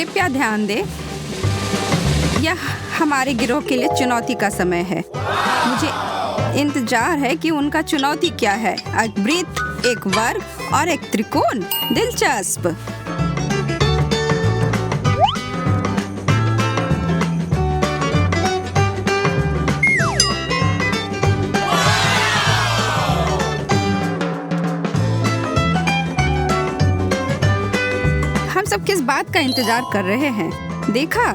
कृपया ध्यान दें, यह हमारे गिरोह के लिए चुनौती का समय है। मुझे इंतजार है कि उनका चुनौती क्या है। एक वृत्त, एक वर्ग और एक त्रिकोण। दिलचस्प। हम सब किस बात का इंतजार कर रहे हैं? देखा,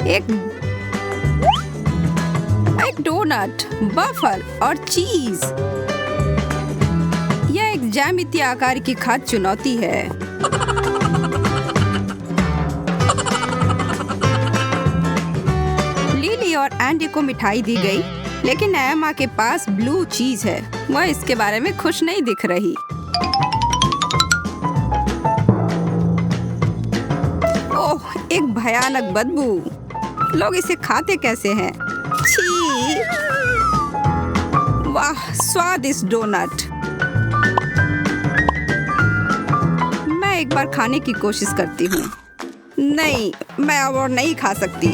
एक डोनट, वफल और चीज। यह एक ज्यामितीय आकार की खाद्य चुनौती है। लिली और एंडी को मिठाई दी गई, लेकिन एमा के पास ब्लू चीज है। वह इसके बारे में खुश नहीं दिख रही। ओह, एक भयानक बदबू। लोग इसे खाते कैसे हैं? छी! वाह, स्वादिष्ट डोनट। मैं एक बार खाने की कोशिश करती हूँ। नहीं, मैं अब और नहीं खा सकती।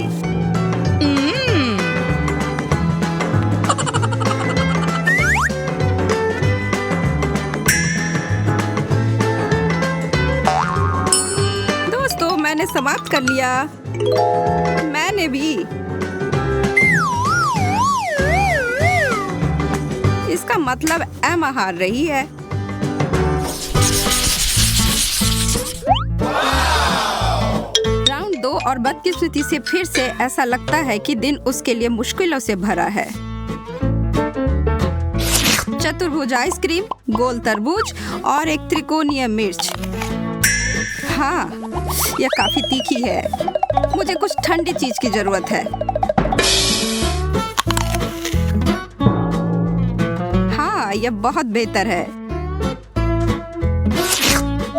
दोस्तों, मैंने समाप्त कर लिया। मैंने भी। इसका मतलब एमा हार रही है। राउंड 2 और बदकिस्मती से फिर से ऐसा लगता है कि दिन उसके लिए मुश्किलों से भरा है। चतुर्भुज आइसक्रीम, गोल तरबूज और एक त्रिकोणीय मिर्च। हाँ, यह काफी तीखी है। मुझे कुछ ठंडी चीज की जरूरत है। हाँ, यह बहुत बेहतर है।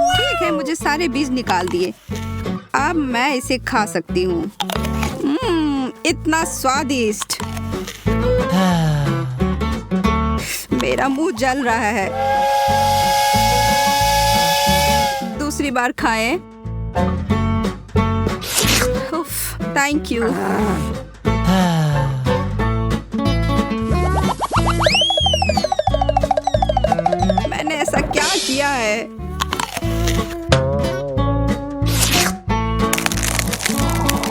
ठीक है, मुझे सारे बीज निकाल दिए। अब मैं इसे खा सकती हूँ। इतना स्वादिष्ट। मेरा मुंह जल रहा है। दूसरी बार खाएं। Thank you. मैंने ऐसा क्या किया है?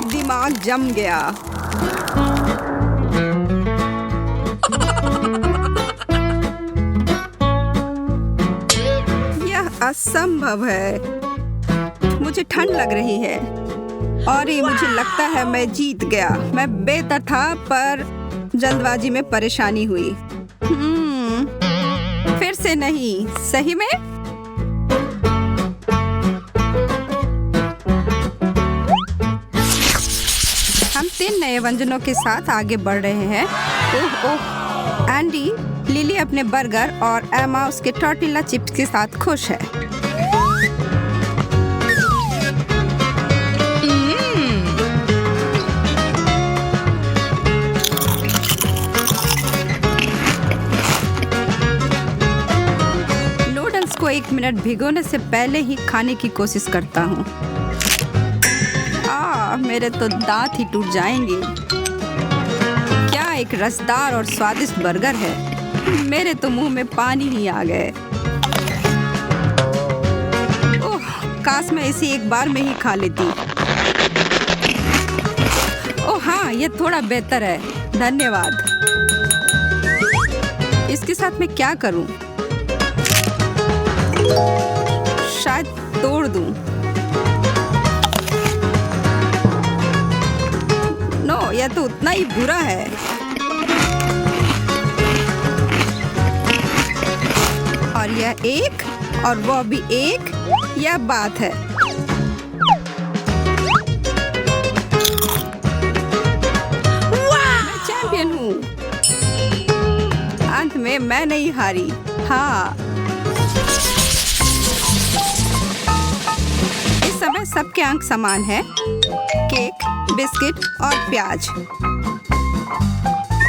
दिमाग जम गया। यह असंभव है। मुझे ठंड लग रही है और ये मुझे लगता है मैं जीत गया। मैं बेहतर था, पर जल्दबाजी में परेशानी हुई। फिर से नहीं। सही में? हम 3 नए व्यंजनों के साथ आगे बढ़ रहे हैं। ओह, एंडी, लिली अपने बर्गर और एमा उसके टॉर्टिला चिप्स के साथ खुश है। नूडल्स को 1 मिनट भिगोने से पहले ही खाने की कोशिश करता हूँ। मेरे तो दांत ही टूट जाएंगे। क्या एक रसदार और स्वादिष्ट बर्गर है। मेरे तो मुंह में पानी ही आ गए। ओह, काश मैं इसे एक बार में ही खा लेती। ओह हाँ, ये थोड़ा बेहतर है। धन्यवाद। इसके साथ मैं क्या करूं? शायद तोड़ दूं। नो, यह तो उतना ही बुरा है। और यह एक और वह भी एक। यह बात है। मैं चैंपियन हूँ। अंत में मैं नहीं हारी। हाँ, इस समय सबके अंक समान हैं। केक, बिस्किट और प्याज।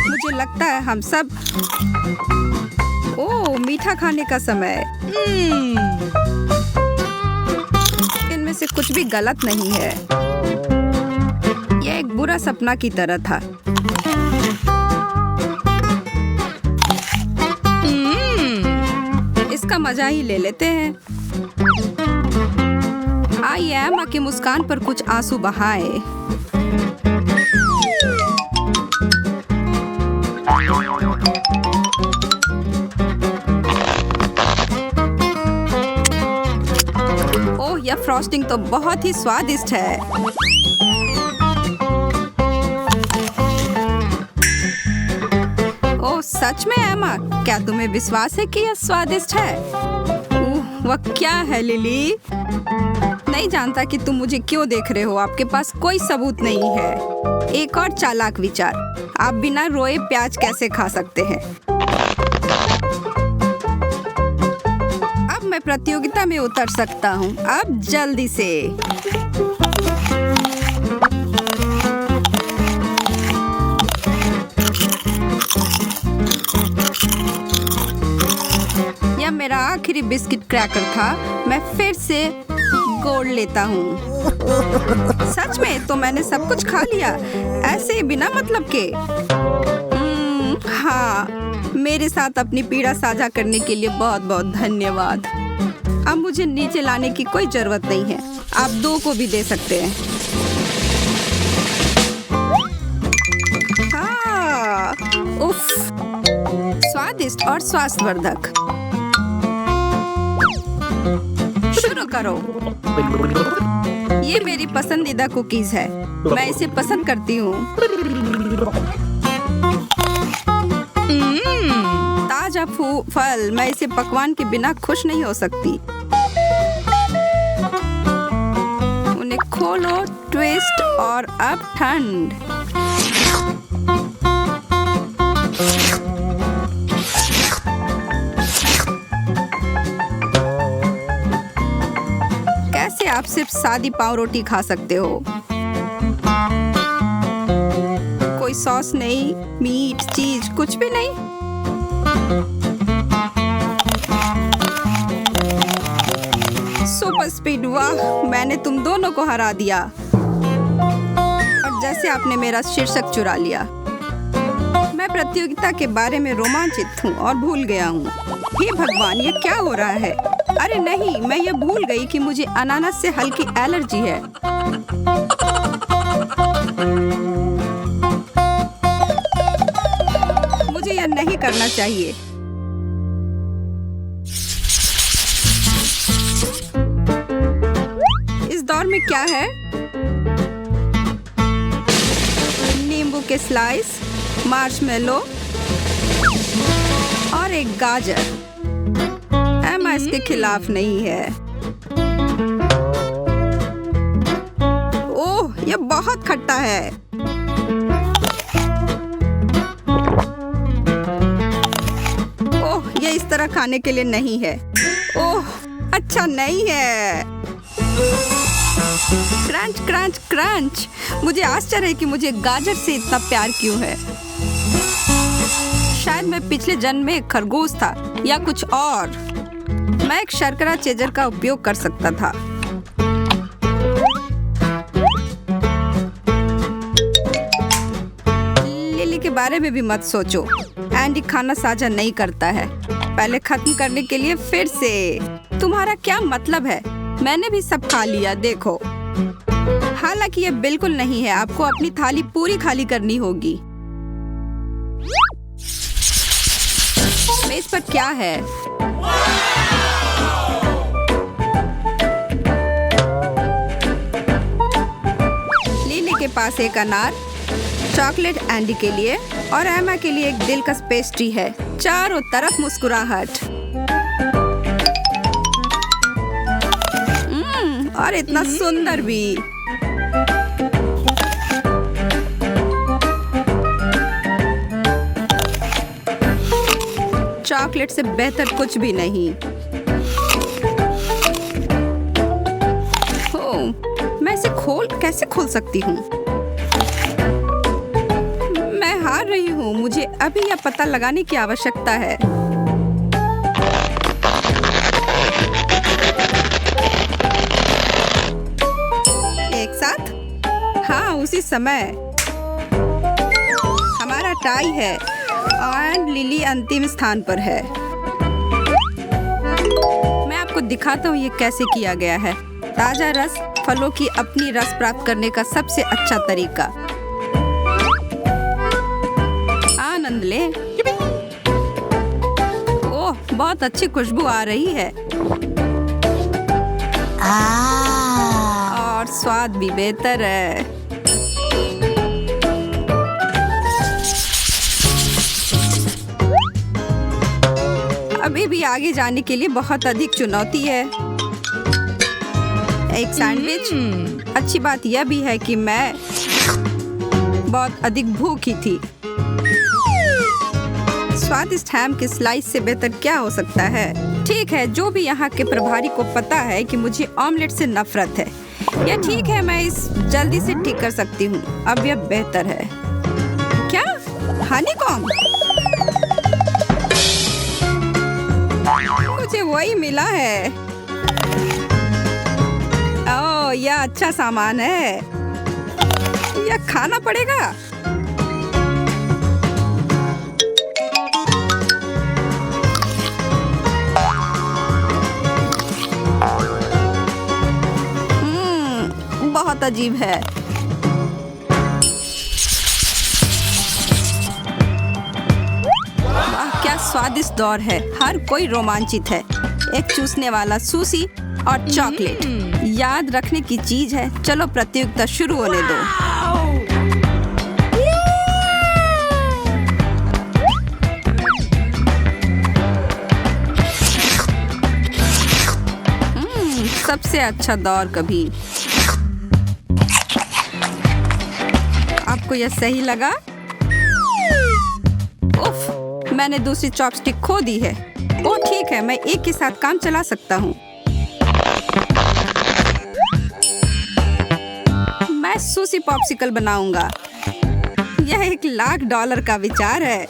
मुझे लगता है हम सब। ओह, मीठा खाने का समय। इनमें से कुछ भी गलत नहीं है। बुरा सपना की तरह था। इसका मजा ही ले लेते हैं। आई एमा की मुस्कान पर कुछ आंसू बहाए। ओह, यह फ्रॉस्टिंग तो बहुत ही स्वादिष्ट है। ओह, सच में एमा, क्या तुम्हें विश्वास है कि यह स्वादिष्ट है? वह क्या है लिली? नहीं जानता कि तुम मुझे क्यों देख रहे हो। आपके पास कोई सबूत नहीं है। एक और चालाक विचार, आप बिना रोए प्याज कैसे खा सकते हैं? अब मैं प्रतियोगिता में उतर सकता हूँ। अब जल्दी से। यह मेरा आखिरी बिस्किट क्रैकर था। मैं फिर से गोल लेता हूँ। सच में तो मैंने सब कुछ खा लिया, ऐसे ही बिना मतलब के। हाँ, मेरे साथ अपनी पीड़ा साझा करने के लिए बहुत बहुत धन्यवाद। अब मुझे नीचे लाने की कोई जरूरत नहीं है। आप 2 को भी दे सकते हैं। हाँ, उफ, स्वादिष्ट और स्वास्थ्यवर्धक। शुरू करो। ये मेरी पसंदीदा कुकीज है। मैं इसे पसंद करती हूँ। ताजा फल। मैं इसे पकवान के बिना खुश नहीं हो सकती। उन्हें खोलो, ट्विस्ट और अब ठंड। कैसे आप सिर्फ सादी पाव रोटी खा सकते हो? कोई सॉस नहीं, मीट, चीज कुछ भी नहीं। सुपर स्पीड, वाह, मैंने तुम दोनों को हरा दिया। और जैसे आपने मेरा शीर्षक चुरा लिया। मैं प्रतियोगिता के बारे में रोमांचित हूँ और भूल गया हूँ। हे भगवान, ये क्या हो रहा है? अरे नहीं, मैं ये भूल गई कि मुझे अनानास से हल्की एलर्जी है। मुझे यह नहीं करना चाहिए। इस दौर में क्या है? नींबू के स्लाइस, मार्शमेलो और एक गाजर। एमा इसके खिलाफ नहीं है। ओह, यह बहुत खट्टा है। ओह, यह इस तरह खाने के लिए नहीं है। ओह, अच्छा नहीं है। Crunch crunch crunch. मुझे आश्चर्य है कि मुझे गाजर से इतना प्यार क्यों है। शायद मैं पिछले जन्म में एक खरगोश था या कुछ और। मैं एक शर्करा चेजर का उपयोग कर सकता था। लिली के बारे में भी मत सोचो। एंडी खाना साझा नहीं करता है। पहले खत्म करने के लिए फिर से। तुम्हारा क्या मतलब है? मैंने भी सब खा लिया, देखो। हालांकि ये बिल्कुल नहीं है। आपको अपनी थाली पूरी खाली करनी होगी। मेज पर क्या है? लिली के पास एक अनार, चॉकलेट एंडी के लिए और एमा के लिए एक दिलकश पेस्ट्री है। चारों तरफ मुस्कुराहट। और इतना सुंदर भी। चॉकलेट से बेहतर कुछ भी नहीं। मैं इसे कैसे खोल सकती हूँ? मैं हार रही हूँ। मुझे अभी यह पता लगाने की आवश्यकता है। एक साथ? हाँ, उसी समय। टाई है और लिली अंतिम स्थान पर है। मैं आपको दिखाता हूँ ये कैसे किया गया है। ताजा रस फलों की अपनी रस प्राप्त करने का सबसे अच्छा तरीका। आनंद ले। ओह, बहुत अच्छी खुशबू आ रही है और स्वाद भी बेहतर है। अभी भी आगे जाने के लिए बहुत अधिक चुनौती है। एक सैंडविच। अच्छी बात यह भी है कि मैं बहुत अधिक भूखी थी। स्वादिष्ट हैम के स्लाइस से बेहतर क्या हो सकता है? ठीक है, जो भी यहाँ के प्रभारी को पता है कि मुझे ऑमलेट से नफरत है। यह ठीक है, मैं इस जल्दी से ठीक कर सकती हूँ। अब यह बेहतर है। क्या? हनीकॉम्ब? मुझे वही मिला है। ओह, यह अच्छा सामान है। यह खाना पड़ेगा। बहुत अजीब है। वाह, क्या स्वादिष्ट दौर है। हर कोई रोमांचित है। एक चूसने वाला सुशी और चॉकलेट याद रखने की चीज है। चलो प्रतियोगिता शुरू होने दो। सबसे अच्छा दौर कभी। आपको यह सही लगा? उफ, मैंने दूसरी चॉपस्टिक खो दी है। ओह ठीक है, मैं एक के साथ काम चला सकता हूँ। मैं सुशी पॉप्सिकल बनाऊंगा। यह $1,00,000 का विचार है।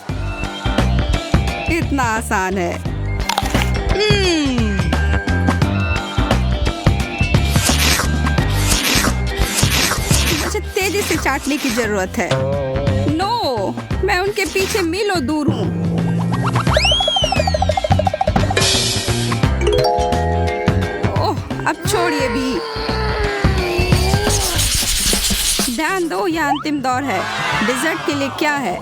इतना आसान है। तेजी से चाटने की जरूरत है। नो, मैं उनके पीछे मीलों दूर हूँ। ओह, अब छोड़िए भी। ध्यान दो, यह अंतिम दौर है। डिजर्ट के लिए क्या है?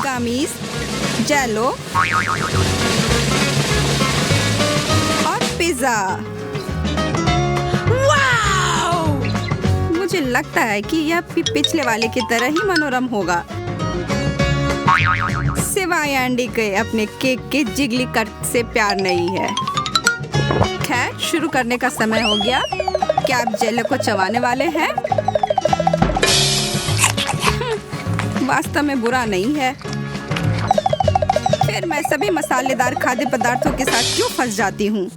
गमीज, जेलो और पिज्जा। मुझे लगता है कि यह भी पिछले वाले की तरह ही मनोरम होगा, सिवाय एंडी के अपने केक के जिगली कट से प्यार नहीं है। खैर, शुरू करने का समय हो गया। क्या आप जेलो को चबाने वाले हैं? वास्तव में बुरा नहीं है। फिर मैं सभी मसालेदार खाद्य पदार्थों के साथ क्यों फंस जाती हूँ?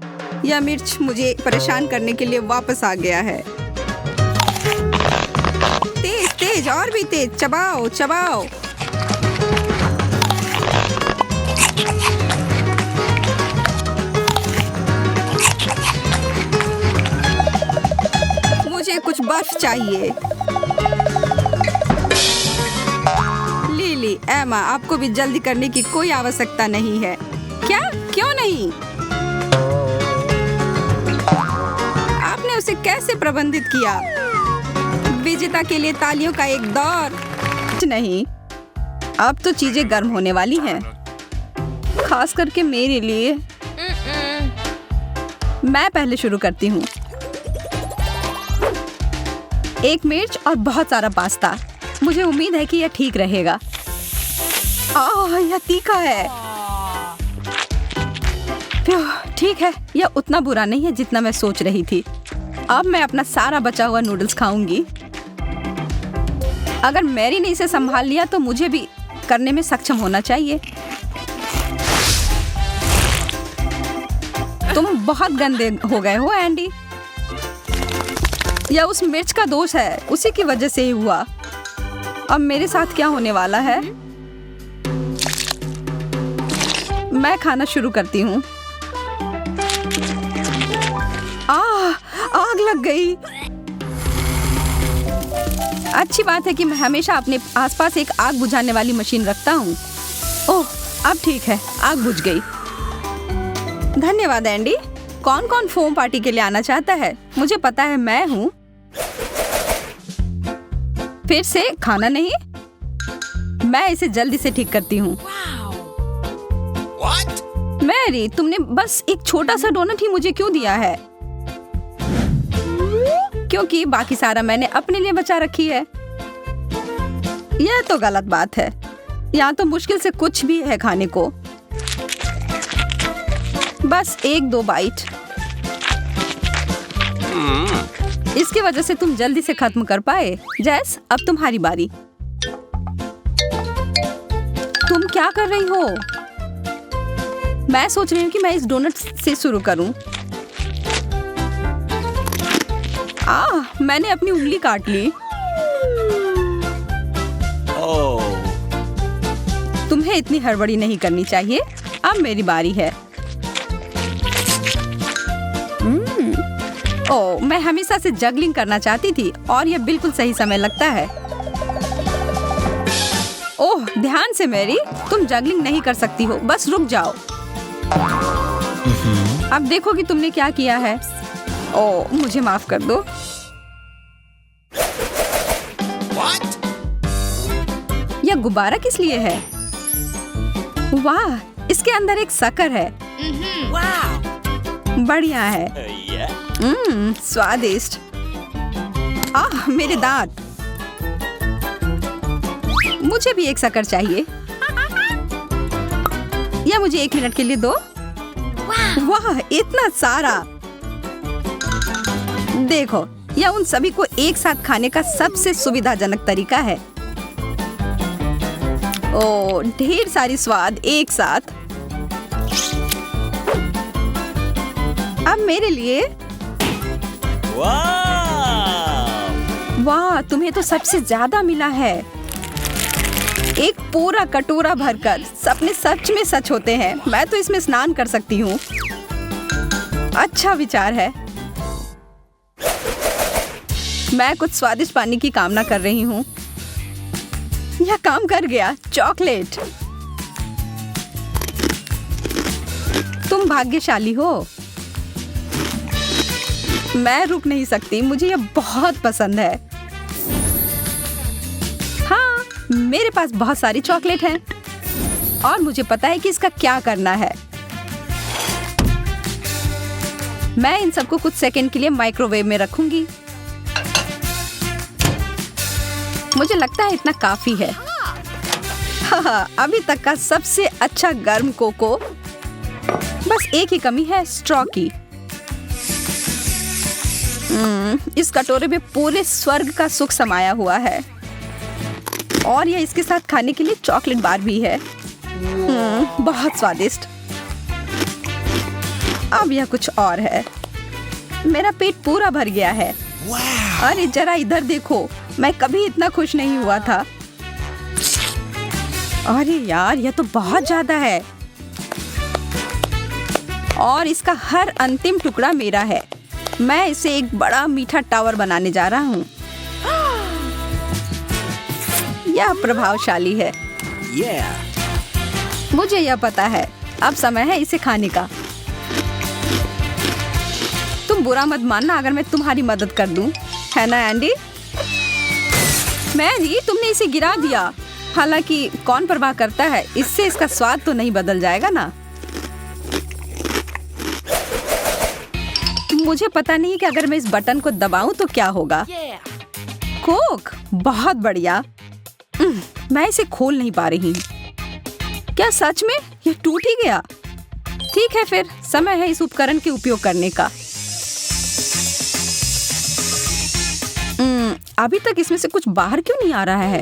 यह मिर्च मुझे परेशान करने के लिए वापस आ गया है। तेज तेज, और भी तेज। चबाओ चबाओ। मुझे कुछ बर्फ चाहिए। लिली, एमा, आपको भी जल्दी करने की कोई आवश्यकता नहीं है। क्या? क्यों नहीं? आपने उसे कैसे प्रबंधित किया? विजेता के लिए तालियों का एक दौर। नहीं, अब तो चीजें गर्म होने वाली हैं, खास करके मेरे लिए। मैं पहले शुरू करती हूँ। एक मिर्च और बहुत सारा पास्ता। मुझे उम्मीद है कि यह ठीक रहेगा। यह तीखा है। ठीक है, यह उतना बुरा नहीं है जितना मैं सोच रही थी। अब मैं अपना सारा बचा हुआ नूडल्स खाऊंगी। अगर मैरी ने इसे संभाल लिया तो मुझे भी करने में सक्षम होना चाहिए। तुम बहुत गंदे हो गए हो एंडी। यह उस मिर्च का दोष है, उसी की वजह से ही हुआ। अब मेरे साथ क्या होने वाला है? मैं खाना शुरू करती हूँ। आग लग गई। अच्छी बात है कि मैं हमेशा अपने आसपास एक आग बुझाने वाली मशीन रखता हूँ। ओह, अब ठीक है, आग बुझ गई। धन्यवाद एंडी। कौन कौन फोम पार्टी के लिए आना चाहता है? मुझे पता है, मैं हूँ। फिर से खाना नहीं? मैं इसे जल्दी से ठीक करती हूँ। मैरी, तुमने बस एक छोटा सा डोनट ही मुझे क्यों दिया है? क्योंकि बाकी सारा मैंने अपने लिए बचा रखी है। यह तो गलत बात है। यहाँ तो मुश्किल से कुछ भी है खाने को। बस 1-2 बाइट। इसकी वजह से तुम जल्दी से खत्म कर पाए। जैस, अब तुम्हारी बारी। तुम क्या कर रही हो? मैं सोच रही हूँ कि मैं इस डोनट से शुरू करूँ। मैंने अपनी उंगली काट ली। तुम्हें इतनी हड़बड़ी नहीं करनी चाहिए। अब मेरी बारी है। ओह, मैं हमेशा से जगलिंग करना चाहती थी और यह बिल्कुल सही समय लगता है। ओह, ध्यान से मैरी, तुम जगलिंग नहीं कर सकती हो। बस रुक जाओ। अब देखो कि तुमने क्या किया है। ओह, मुझे माफ कर दो। यह गुब्बारा किस लिए है? वाह, इसके अंदर एक शक्कर है। बढ़िया है। स्वादिष्ट। मेरे दांत। मुझे भी एक शक्कर चाहिए। या मुझे 1 मिनट के लिए दो। वाह, इतना सारा। देखो, यह उन सभी को एक साथ खाने का सबसे सुविधाजनक तरीका है। ओह, ढेर सारी स्वाद एक साथ। अब मेरे लिए। वाह, तुम्हें तो सबसे ज्यादा मिला है। एक पूरा कटोरा भरकर। सपने सच में सच होते हैं। मैं तो इसमें स्नान कर सकती हूँ। अच्छा विचार है। मैं कुछ स्वादिष्ट पानी की कामना कर रही हूँ। यह काम कर गया। चॉकलेट। तुम भाग्यशाली हो। मैं रुक नहीं सकती। मुझे यह बहुत पसंद है। हाँ, मेरे पास बहुत सारी चॉकलेट हैं और मुझे पता है कि इसका क्या करना है। मैं इन सबको कुछ सेकंड के लिए माइक्रोवेव में रखूंगी। मुझे लगता है इतना काफी है। हाँ, अभी तक का सबसे अच्छा गर्म कोको। बस एक ही कमी है, स्ट्रॉ की। इस कटोरे में पूरे स्वर्ग का सुख समाया हुआ है और यह इसके साथ खाने के लिए चॉकलेट बार भी है। बहुत स्वादिष्ट। अब यह कुछ और है। मेरा पेट पूरा भर गया है। अरे जरा इधर देखो, मैं कभी इतना खुश नहीं हुआ था। अरे यार, यह तो बहुत ज्यादा है और इसका हर अंतिम टुकड़ा मेरा है। मैं इसे एक बड़ा मीठा टावर बनाने जा रहा हूँ। यह प्रभावशाली है। मुझे यह पता है। अब समय है इसे खाने का। तुम बुरा मत मानना अगर मैं तुम्हारी मदद कर दूं, है ना एंडी? मैरी, तुमने इसे गिरा दिया। हालांकि कौन परवाह करता है, इससे इसका स्वाद तो नहीं बदल जाएगा ना। मुझे पता नहीं कि अगर मैं इस बटन को दबाऊं तो क्या होगा। कोक, बहुत बढ़िया। मैं इसे खोल नहीं पा रही। क्या सच में यह टूट ही गया? ठीक है, फिर समय है इस उपकरण के उपयोग करने का। अभी तक इसमें से कुछ बाहर क्यों नहीं आ रहा है?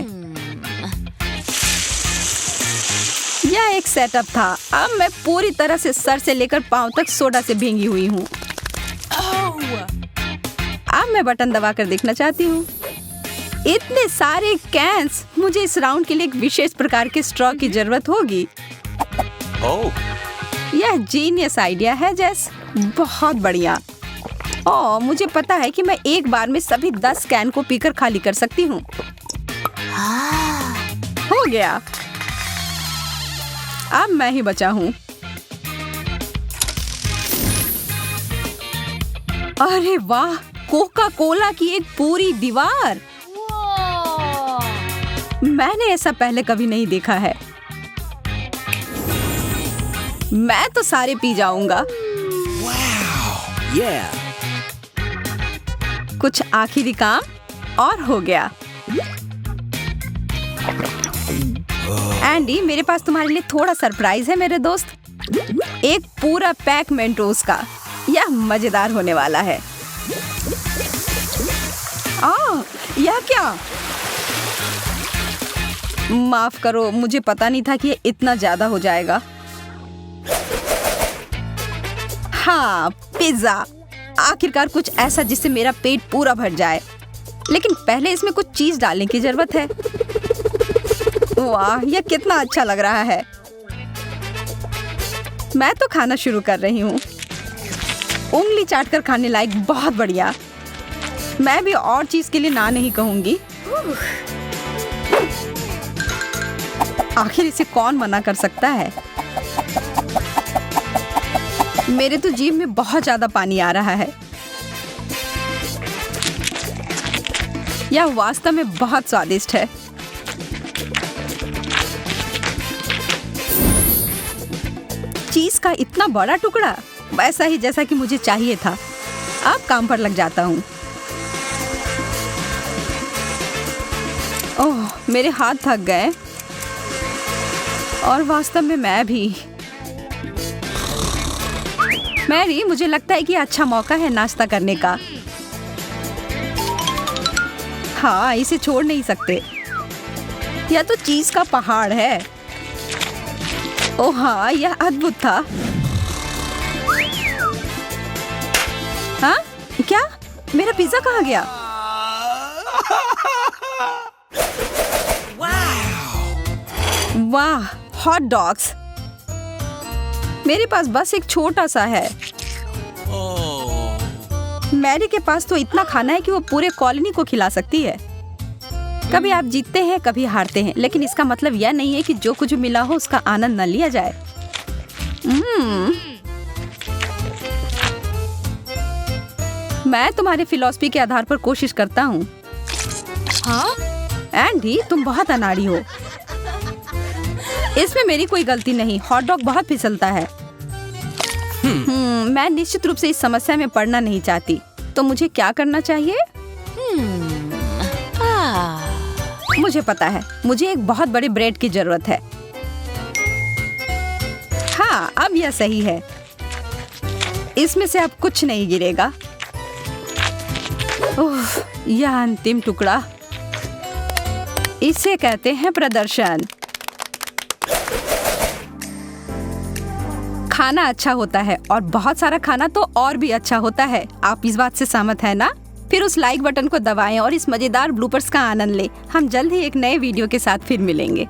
यह एक सेटअप था। अब मैं पूरी तरह से सर से लेकर पांव तक सोडा से भींगी हुई हूँ। अब मैं बटन दबाकर देखना चाहती हूँ। इतने सारे कैंस। मुझे इस राउंड के लिए एक विशेष प्रकार के स्ट्रॉ की जरूरत होगी। यह जीनियस आइडिया है, जैस। बहुत बढ़िया। ओह, मुझे पता है कि मैं एक बार में सभी 10 कैन को पीकर खाली कर सकती हूँ। हो गया। अब मैं ही बचा हूँ। अरे वाह, कोका कोला की एक पूरी दीवार। मैंने ऐसा पहले कभी नहीं देखा है। मैं तो सारे पी जाऊंगा। कुछ आखिरी काम और हो गया। एंडी, मेरे पास तुम्हारे लिए थोड़ा सरप्राइज है मेरे दोस्त। एक पूरा पैक मेंटोस का। यह मजेदार होने वाला है। यह क्या? माफ करो, मुझे पता नहीं था कि ये इतना ज्यादा हो जाएगा। हाँ, पिज्जा। आखिरकार कुछ ऐसा जिससे मेरा पेट पूरा भर जाए। लेकिन पहले इसमें कुछ चीज डालने की जरूरत है। वाह, यह कितना अच्छा लग रहा है। मैं तो खाना शुरू कर रही हूँ। उंगली चाटकर खाने लायक, बहुत बढ़िया। मैं भी और चीज के लिए ना नहीं कहूंगी। आखिर इसे कौन मना कर सकता है? मेरे तो जीभ में बहुत ज्यादा पानी आ रहा है। यह वास्तव में बहुत स्वादिष्ट है। चीज का इतना बड़ा टुकड़ा, वैसा ही जैसा कि मुझे चाहिए था। अब काम पर लग जाता हूँ। ओह, मेरे हाथ थक गए। और वास्तव में मैं भी। मैरी, मुझे लगता है कि अच्छा मौका है नाश्ता करने का। हाँ, इसे छोड़ नहीं सकते। यह तो चीज का पहाड़ है। ओह हाँ, यह अद्भुत था। हाँ? क्या? मेरा पिज्जा कहाँ गया? वाह, हॉट डॉग्स। मेरे पास बस एक छोटा सा है। मैरी के पास तो इतना खाना है कि वो पूरे कॉलोनी को खिला सकती है। कभी आप जीतते हैं, कभी हारते हैं, लेकिन इसका मतलब यह नहीं है कि जो कुछ मिला हो उसका आनंद न लिया जाए। मैं तुम्हारी फिलॉसफी के आधार पर कोशिश करता हूँ। हाँ? एंडी, तुम बहुत अनाड़ी हो। इसमें मेरी कोई गलती नहीं। हॉट डॉग बहुत फिसलता है। मैं निश्चित रूप से इस समस्या में पड़ना नहीं चाहती। तो मुझे क्या करना चाहिए? मुझे पता है, मुझे एक बहुत बड़े ब्रेड की जरूरत है। हाँ, अब यह सही है। इसमें से अब कुछ नहीं गिरेगा। ओह, यह अंतिम टुकड़ा। इसे कहते हैं प्रदर्शन। खाना अच्छा होता है और बहुत सारा खाना तो और भी अच्छा होता है। आप इस बात से सहमत हैं ना? फिर उस लाइक बटन को दबाएं और इस मजेदार ब्लूपर्स का आनंद लें। हम जल्द ही एक नए वीडियो के साथ फिर मिलेंगे।